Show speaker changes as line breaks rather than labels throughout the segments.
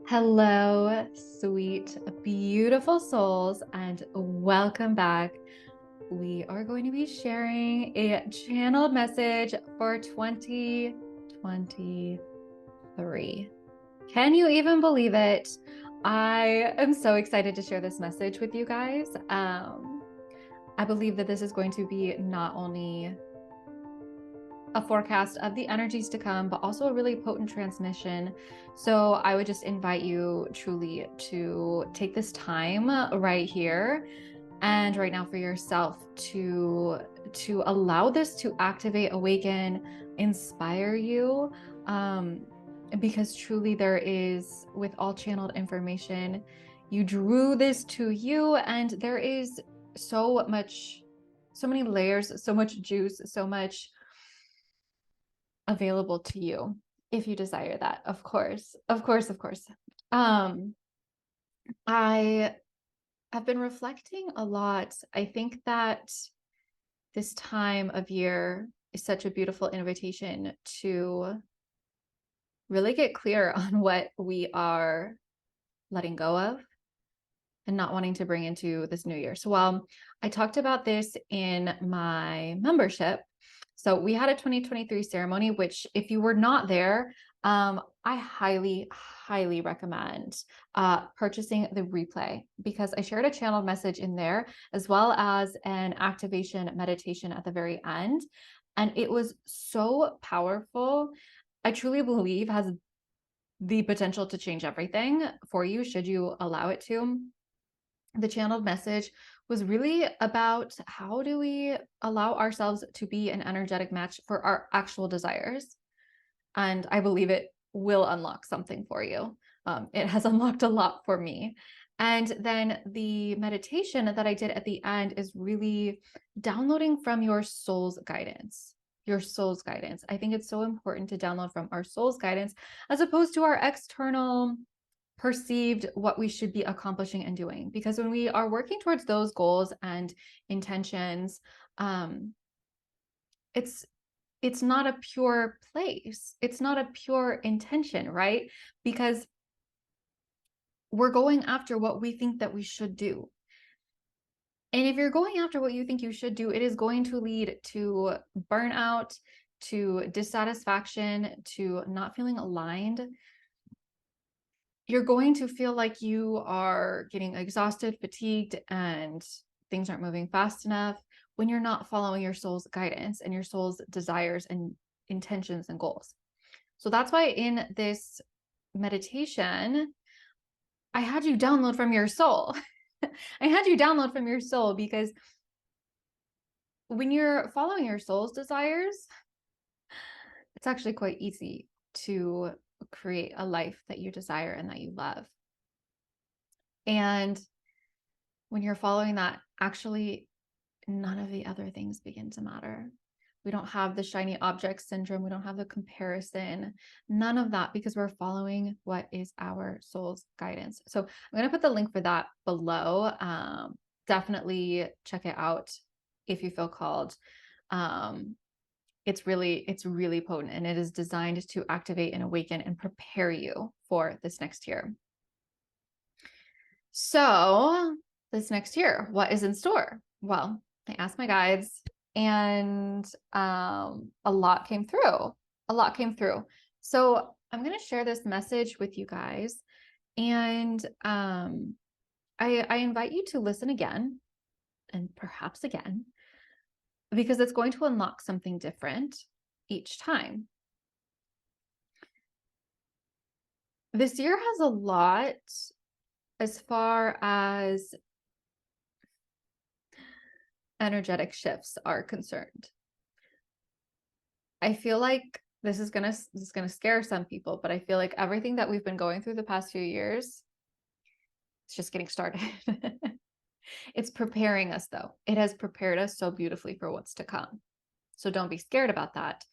Hello, sweet, beautiful souls, and welcome back. We are going to be sharing a channeled message for 2023. Can you even believe it? I am so excited to share this message with you guys. I believe that this is going to be not only a forecast of the energies to come, but also a really potent transmission. So I would just invite you truly to take this time right here and right now for yourself to allow this to activate, awaken, inspire you. Because truly there is, with all channeled information, you drew this to you, and there is so many layers, so much juice, so much available to you if you desire that. Of course, of course, of course. I have been reflecting a lot. I think that this time of year is such a beautiful invitation to really get clear on what we are letting go of and not wanting to bring into this new year. So while I talked about this in my membership, so we had a 2023 ceremony, which if you were not there, I highly recommend purchasing the replay, because I shared a channeled message in there as well as an activation meditation at the very end. And it was so powerful. I truly believe has the potential to change everything for you should you allow it to. The channeled message was really about how do we allow ourselves to be an energetic match for our actual desires. And I believe it will unlock something for you. It has unlocked a lot for me. And then the meditation that I did at the end is really downloading from your soul's guidance. Your soul's guidance. I think it's so important to download from our soul's guidance as opposed to our external perceived what we should be accomplishing and doing. Because when we are working towards those goals and intentions, it's not a pure place. It's not a pure intention, right? Because we're going after what we think that we should do. And if you're going after what you think you should do, it is going to lead to burnout, to dissatisfaction, to not feeling aligned. You're going to feel like you are getting exhausted, fatigued, and things aren't moving fast enough when you're not following your soul's guidance and your soul's desires and intentions and goals. So that's why in this meditation, I had you download from your soul. I had you download from your soul because when you're following your soul's desires, it's actually quite easy to create a life that you desire and that you love. And when you're following that, actually, none of the other things begin to matter. We don't have the shiny object syndrome. We don't have the comparison, none of that, because we're following what is our soul's guidance. So I'm going to put the link for that below. Definitely check it out if you feel called. It's really potent, and it is designed to activate and awaken and prepare you for this next year. So this next year, what is in store? Well, I asked my guides, and a lot came through. A lot came through. So I'm going to share this message with you guys, and I invite you to listen again, and perhaps again, because it's going to unlock something different each time. This year has a lot as far as energetic shifts are concerned. I feel like this is gonna scare some people, but I feel like everything that we've been going through the past few years, it's just getting started. It's preparing us, though. It has prepared us so beautifully for what's to come. So don't be scared about that.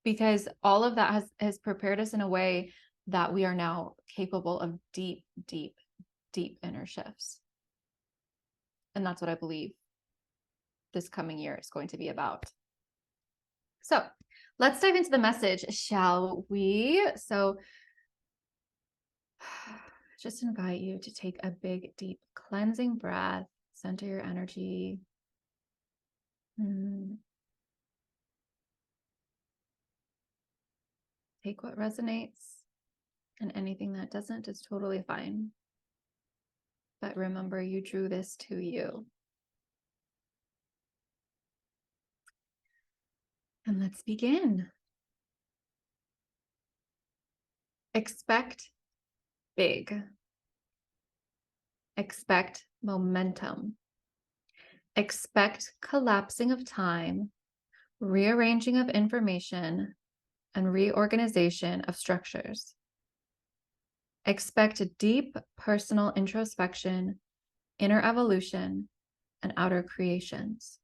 Because all of that has prepared us in a way that we are now capable of deep inner shifts. And that's what I believe this coming year is going to be about. So let's dive into the message, shall we? So just invite you to take a big, deep cleansing breath, center your energy. Take what resonates, and anything that doesn't is totally fine. But remember, you drew this to you. And let's begin. Expect big. Expect momentum. Expect collapsing of time, rearranging of information, and reorganization of structures. Expect deep personal introspection, inner evolution, and outer creations.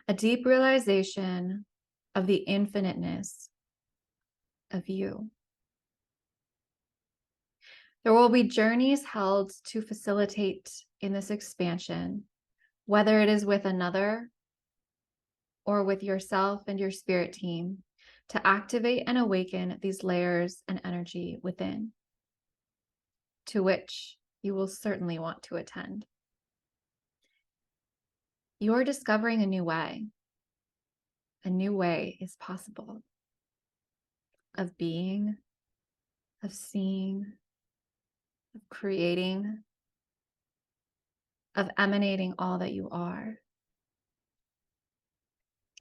A deep realization of the infiniteness of you. There will be journeys held to facilitate in this expansion, whether it is with another or with yourself and your spirit team, to activate and awaken these layers and energy within, to which you will certainly want to attend. You're discovering a new way. A new way is possible of being, of seeing, of creating, of emanating all that you are.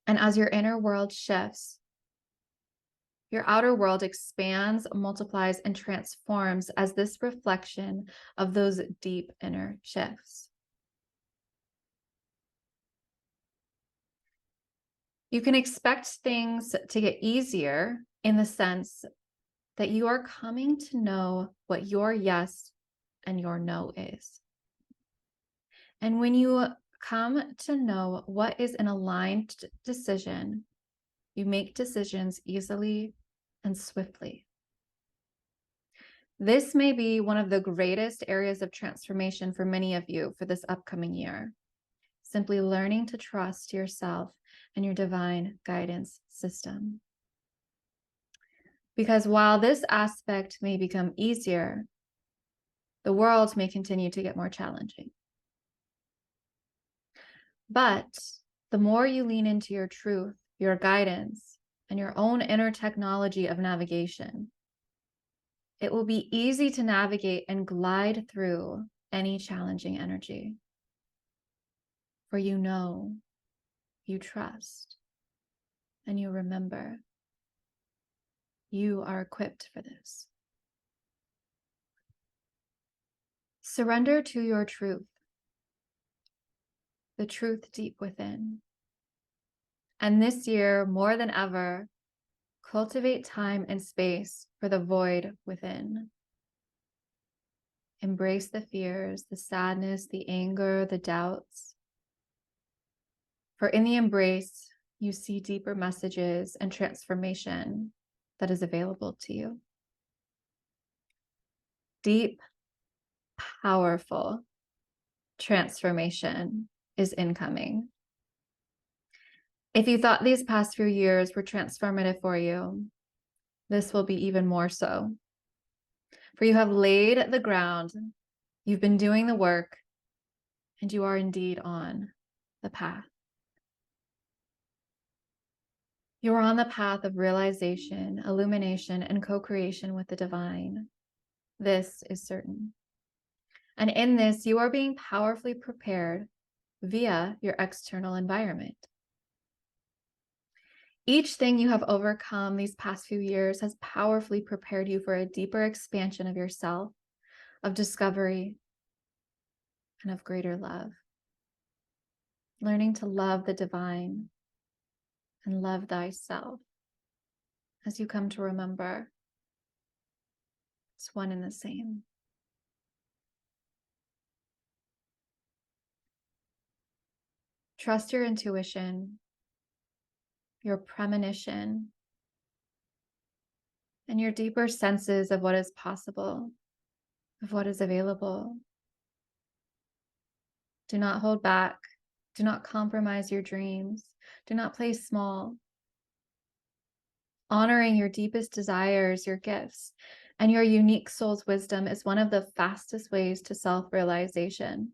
And as your inner world shifts, your outer world expands, multiplies, and transforms as this reflection of those deep inner shifts. You can expect things to get easier in the sense that you are coming to know what your yes and your no is. And when you come to know what is an aligned decision, you make decisions easily and swiftly. This may be one of the greatest areas of transformation for many of you for this upcoming year. Simply learning to trust yourself and your divine guidance system. Because while this aspect may become easier, the world may continue to get more challenging. But the more you lean into your truth, your guidance, and your own inner technology of navigation, it will be easy to navigate and glide through any challenging energy. For you know, you trust, and you remember, you are equipped for this. Surrender to your truth, the truth deep within. And this year, more than ever, cultivate time and space for the void within. Embrace the fears, the sadness, the anger, the doubts. For in the embrace, you see deeper messages and transformation that is available to you. Deep, powerful transformation is incoming. If you thought these past few years were transformative for you, this will be even more so. For you have laid the ground, you've been doing the work, and you are indeed on the path. You are on the path of realization, illumination, and co-creation with the divine. This is certain. And in this, you are being powerfully prepared via your external environment. Each thing you have overcome these past few years has powerfully prepared you for a deeper expansion of yourself, of discovery, and of greater love. Learning to love the divine and love thyself as you come to remember it's one and the same. Trust your intuition, your premonition, and your deeper senses of what is possible, of what is available. Do not hold back. Do not compromise your dreams. Do not play small. Honoring your deepest desires, your gifts, And your unique soul's wisdom is one of the fastest ways to self-realization.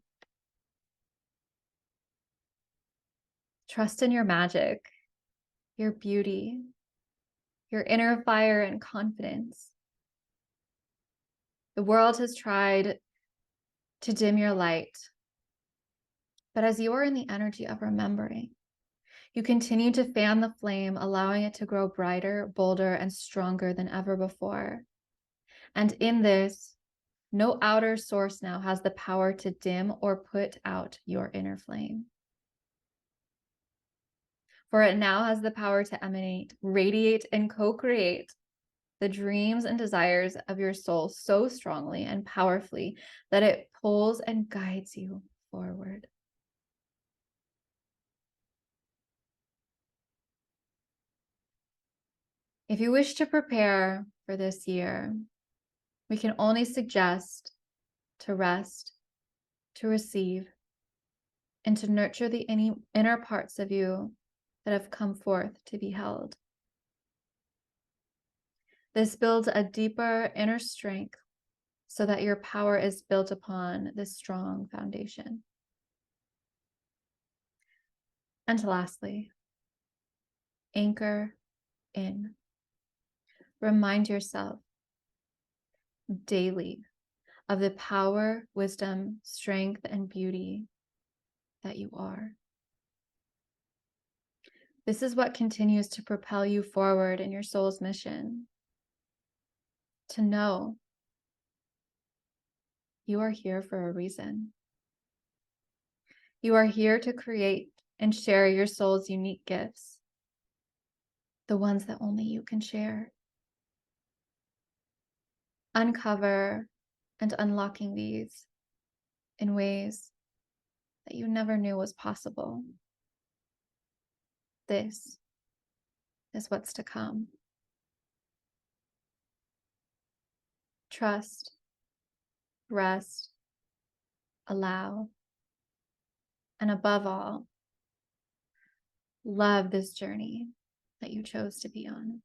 Trust in your magic, your beauty, your inner fire and confidence. The world has tried to dim your light, but as you are in the energy of remembering, you continue to fan the flame, allowing it to grow brighter, bolder, and stronger than ever before. And in this, no outer source now has the power to dim or put out your inner flame. For it now has the power to emanate, radiate, and co-create the dreams and desires of your soul so strongly and powerfully that it pulls and guides you forward. If you wish to prepare for this year, we can only suggest to rest, to receive, and to nurture the inner parts of you that have come forth to be held. This builds a deeper inner strength so that your power is built upon this strong foundation. And lastly, anchor in. Remind yourself daily of the power, wisdom, strength, and beauty that you are. This is what continues to propel you forward in your soul's mission. To know you are here for a reason. You are here to create and share your soul's unique gifts, the ones that only you can share. Uncover and unlocking these in ways that you never knew was possible. This is what's to come. Trust, rest, allow, and above all, love this journey that you chose to be on.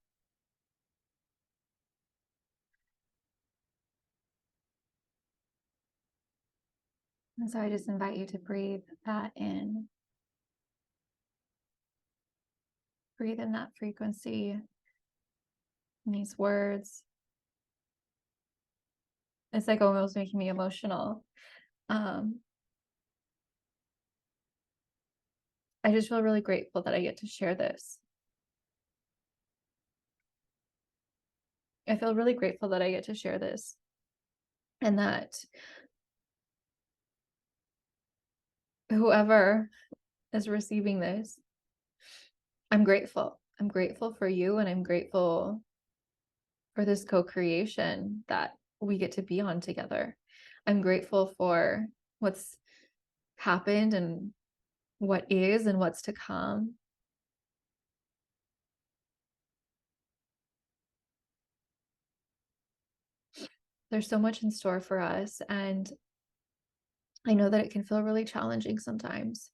And so I just invite you to breathe that in. Breathe in that frequency, in these words. It's like almost making me emotional. I just feel really grateful that I get to share this. I feel really grateful that I get to share this and that whoever is receiving this, I'm grateful. I'm grateful for you, and I'm grateful for this co-creation that we get to be on together. I'm grateful for what's happened and what is and what's to come. There's so much in store for us, and I know that it can feel really challenging sometimes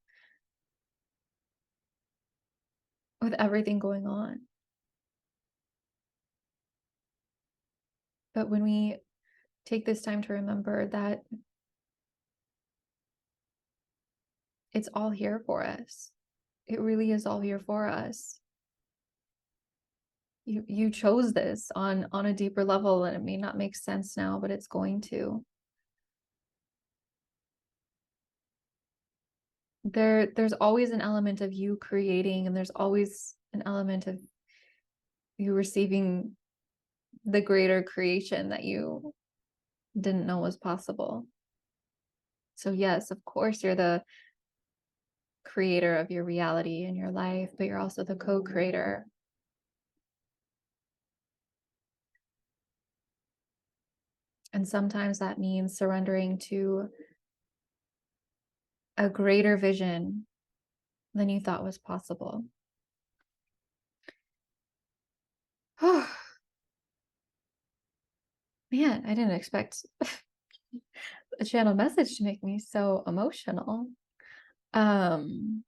with everything going on. But when we take this time to remember that it's all here for us, it really is all here for us. You chose this on a deeper level, and it may not make sense now, but it's going to. There's always an element of you creating, and there's always an element of you receiving the greater creation that you didn't know was possible. So yes, of course, you're the creator of your reality and your life, but you're also the co-creator. And sometimes that means surrendering to a greater vision than you thought was possible. Oh, man, I didn't expect a channel message to make me so emotional. You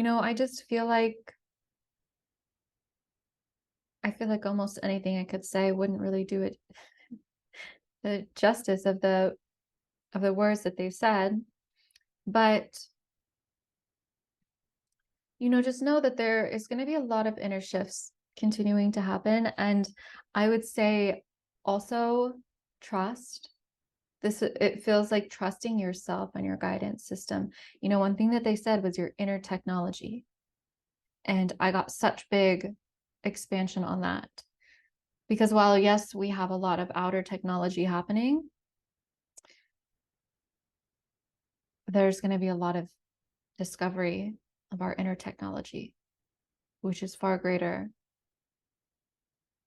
know, I just feel like I feel like almost anything I could say wouldn't really do it the justice of the words that they've said. But just know that there is going to be a lot of inner shifts continuing to happen. And I would say also trust. It feels like trusting yourself and your guidance system. One thing that they said was your inner technology. And I got such big expansion on that. Because while, yes, we have a lot of outer technology happening, there's going to be a lot of discovery of our inner technology, which is far greater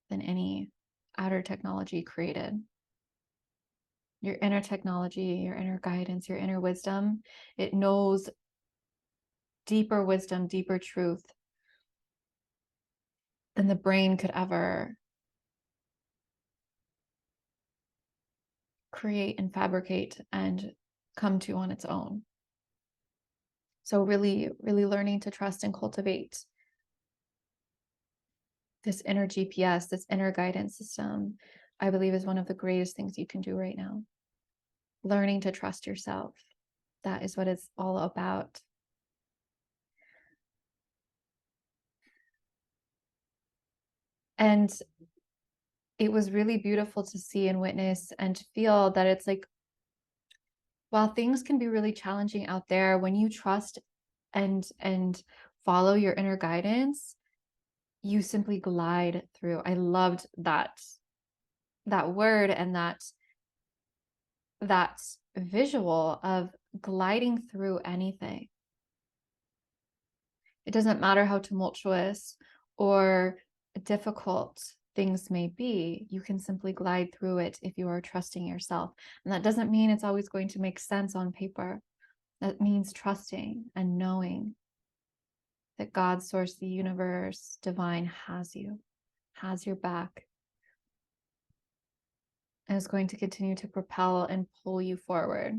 than any outer technology created. Your inner technology, your inner guidance, your inner wisdom, it knows deeper wisdom, deeper truth than the brain could ever create and fabricate and come to on its own. So really, really learning to trust and cultivate this inner GPS, this inner guidance system, I believe is one of the greatest things you can do right now. Learning to trust yourself. That is what it's all about. And it was really beautiful to see and witness and to feel that it's like, while things can be really challenging out there, when you trust and follow your inner guidance, you simply glide through. I loved that word and that visual of gliding through anything. It doesn't matter how tumultuous or difficult things may be, you can simply glide through it if you are trusting yourself. And that doesn't mean it's always going to make sense on paper. That means trusting and knowing that God, source, the universe, divine has you, has your back, and is going to continue to propel and pull you forward.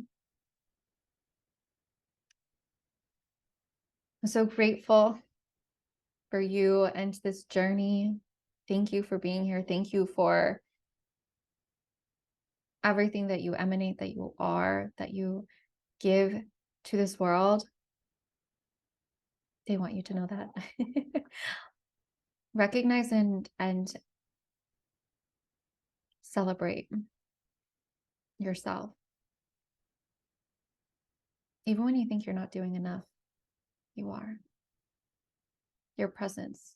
I'm so grateful for you and this journey. Thank you for being here. Thank you for everything that you emanate, that you are, that you give to this world. They want you to know that. Recognize and celebrate yourself. Even when you think you're not doing enough, you are. Your presence,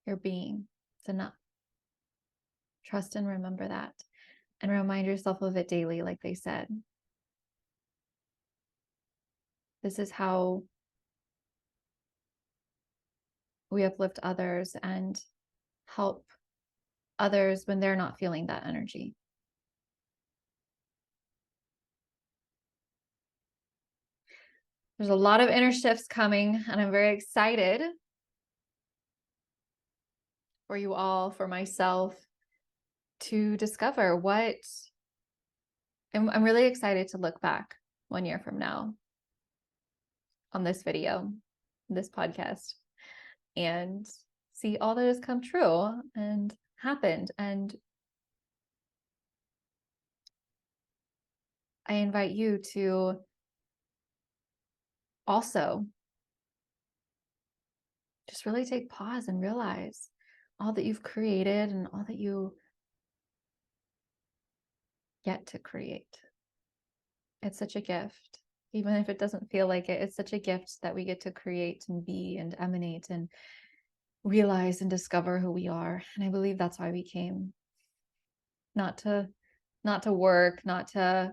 your being, it's enough. Trust and remember that. And remind yourself of it daily, like they said. This is how we uplift others and help others when they're not feeling that energy. There's a lot of inner shifts coming, and I'm very excited for you all, for myself, to discover what I'm really excited to look back 1 year from now on this video, this podcast, and see all that has come true and happened. And I invite you to also just really take pause and realize all that you've created and all that you get to create. It's such a gift. Even if it doesn't feel like it, it's such a gift that we get to create and be and emanate and realize and discover who we are. And I believe that's why we came. Not to work, not to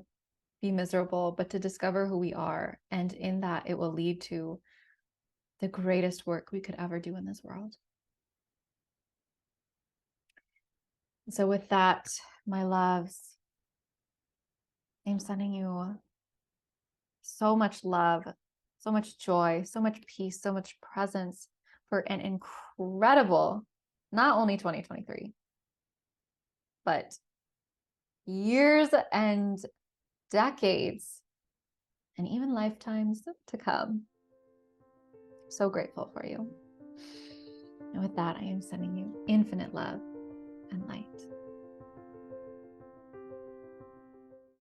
be miserable, but to discover who we are. And in that, it will lead to the greatest work we could ever do in this world. So with that, my loves, I'm sending you so much love, so much joy, so much peace, so much presence for an incredible, not only 2023, but years and decades and even lifetimes to come. So grateful for you. And with that, I am sending you infinite love and light.